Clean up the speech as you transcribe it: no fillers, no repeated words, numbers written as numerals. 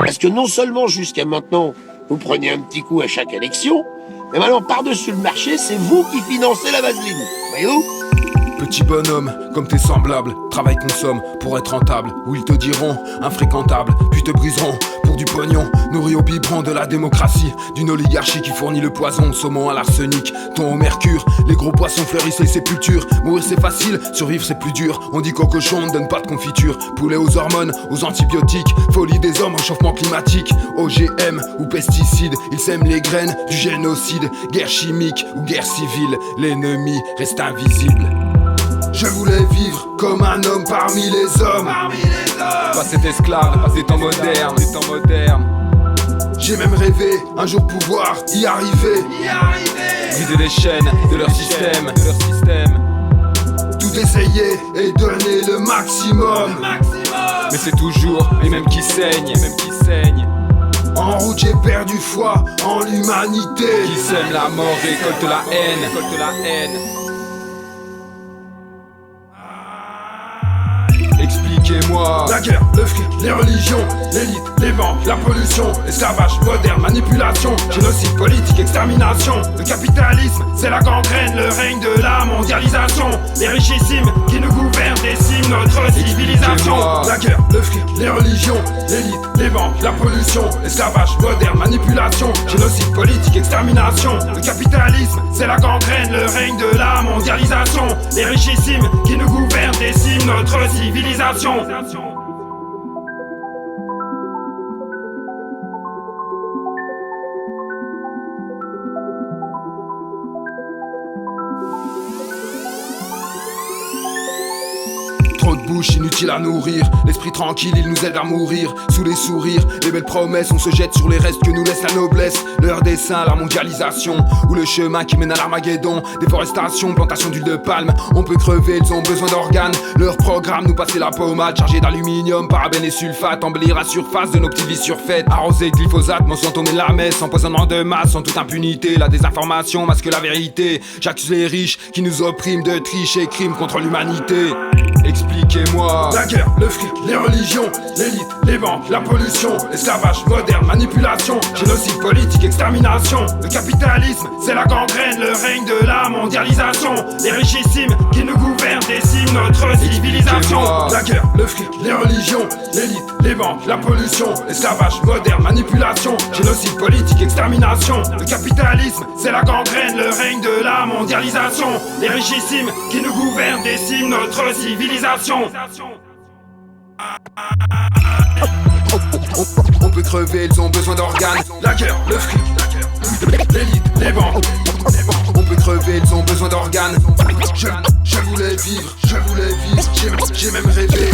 Parce que non seulement jusqu'à maintenant, vous prenez un petit coup à chaque élection, mais maintenant par-dessus le marché, c'est vous qui financez la vaseline. Voyez-vous ? Petit bonhomme, comme tes semblables, travail consomme pour être rentable. Où ils te diront infréquentable, puis te briseront pour du pognon. Nourri au biberon de la démocratie, d'une oligarchie qui fournit le poison, saumon à l'arsenic, thon au mercure. Les gros poissons fleurissent les sépultures. Mourir c'est facile, survivre c'est plus dur. On dit qu'au cochon ne donne pas de confiture. Poulet aux hormones, aux antibiotiques. Folie des hommes, réchauffement climatique. OGM ou pesticides, ils sèment les graines du génocide. Guerre chimique ou guerre civile, l'ennemi reste invisible. Je voulais vivre comme un homme parmi les hommes. Pas cet esclave, pas ces temps modernes. J'ai même rêvé un jour pouvoir y arriver. Briser les chaînes de leur système. Tout essayer et donner le maximum. Mais c'est toujours les mêmes qui saignent. En route j'ai perdu foi en l'humanité. Qui sème la mort, récolte la haine. Expliquez-moi. La guerre, le fric, les religions, l'élite, les banques, la pollution, l'esclavage moderne, manipulation, génocide politique, extermination. Le capitalisme, c'est la gangrène, le règne de la mondialisation. Les richissimes qui nous gouvernent déciment notre civilisation. La guerre, le fric, les religions, l'élite, les banques, la pollution, l'esclavage moderne, manipulation, génocide politique, extermination. Le capitalisme, c'est la gangrène, le règne de la mondialisation. Les richissimes qui nous gouvernent déciment notre civilisation. Trop de bouche, inutile à nourrir. L'esprit tranquille, il nous aide à mourir. Sous les sourires, les belles promesses, on se jette sur les restes que nous laisse la noblesse. Leur dessein, la mondialisation, ou le chemin qui mène à l'Armageddon. Déforestation, plantation d'huile de palme. On peut crever, ils ont besoin d'organes. Leur programme, nous passer la pommade, chargée d'aluminium, parabènes et sulfate. Embellir la surface de nos petites vies surfaites. Arroser de glyphosate, mention tourner la messe. Empoisonnement de masse, en toute impunité. La désinformation masque la vérité. J'accuse les riches qui nous oppriment de triche et crimes contre l'humanité. Expliquez-moi. La guerre, le fric, les religions, l'élite, les banques, la pollution, l'esclavage moderne, manipulation, génocide politique, extermination. Le capitalisme, c'est la gangrène, le règne de la mondialisation. Les richissimes qui nous gouvernent déciment notre civilisation. La guerre, le fric, les religions, l'élite, les banques, la pollution, l'esclavage moderne, manipulation, génocide politique, extermination. Le capitalisme, c'est la gangrène, le règne de la mondialisation. Les richissimes qui nous gouvernent déciment notre civilisation. On peut crever, ils ont besoin d'organes. La guerre, le fric, l'élite, les banques. On peut crever, ils ont besoin d'organes. Je voulais vivre, j'ai même rêvé